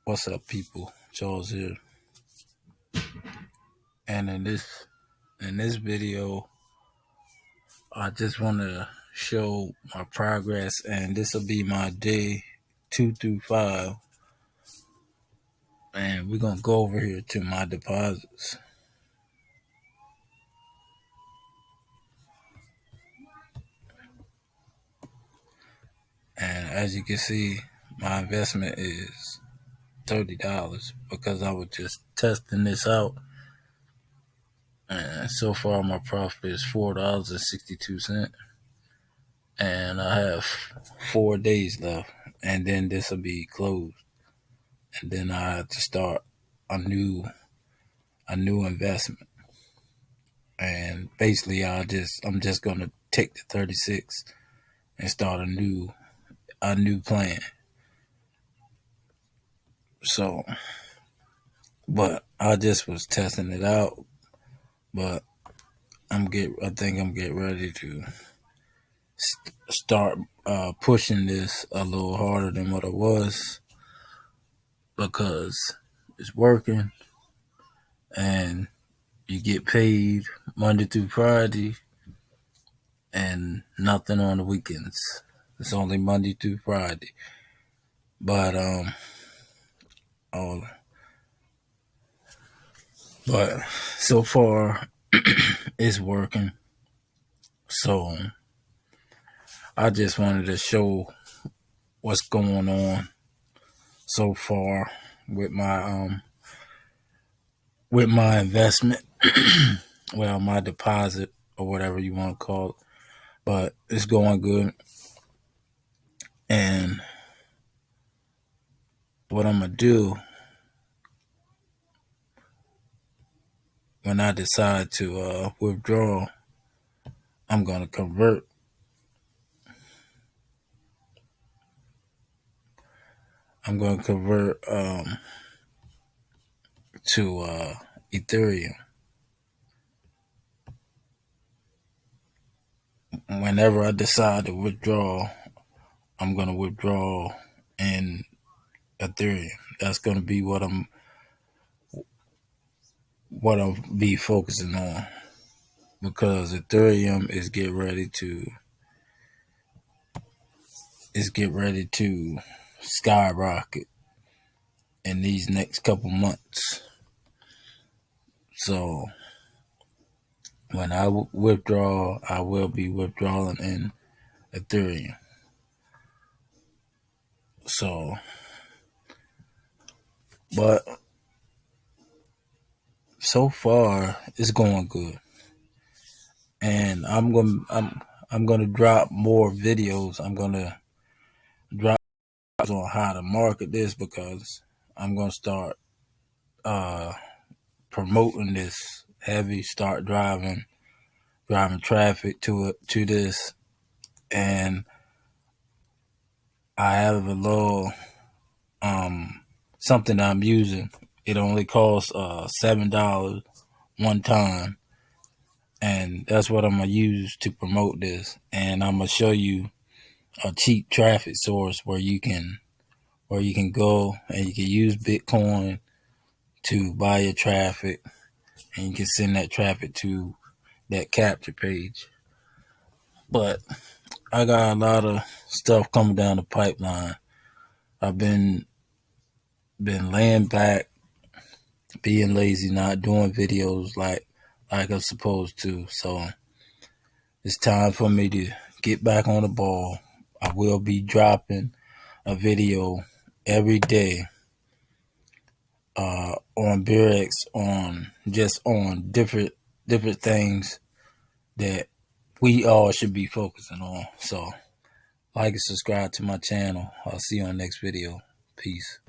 What's up, people? Charles here, and in this video, I just want to show my progress, and this will be my day 2 through 5, and we're gonna go over here to my deposits, and as you can see, my investment is $30 because I was just testing this out. And so far, my profit is $4.62, and I have 4 days left, and then this will be closed, and then I have to start a new investment. And basically, I'm just gonna take the 36 and start a new plan. So, but I just was testing it out, but I think I'm getting ready to start pushing this a little harder than what it was, because it's working and you get paid Monday through Friday and nothing on the weekends. It's only Monday through Friday. But but so far it's working. So I just wanted to show what's going on so far with my investment. Well, my deposit, or whatever you want to call it. But it's going good. And what I'm gonna do when I decide to withdraw, I'm gonna convert. I'm gonna convert to Ethereum. Whenever I decide to withdraw, I'm gonna withdraw in Ethereum. That's gonna be what I'll be focusing on, because Ethereum is get ready to skyrocket in these next couple months. So when I withdraw, I will be withdrawing in Ethereum. So, but so far it's going good, and I'm gonna drop more videos. I'm gonna drop on how to market this, because I'm gonna start promoting this heavy. Start driving traffic to this, and I have a little something I'm using. It only costs $7 one time, and that's what I'm gonna use to promote this. And I'm gonna show you a cheap traffic source where you can go and you can use Bitcoin to buy your traffic, and you can send that traffic to that capture page. But I got a lot of stuff coming down the pipeline. I've been laying back, being lazy, not doing videos like I'm supposed to. So it's time for me to get back on the ball. I will be dropping a video every day on Beurax, on different things that we all should be focusing on. So like and subscribe to my channel. I'll see you on the next video. Peace.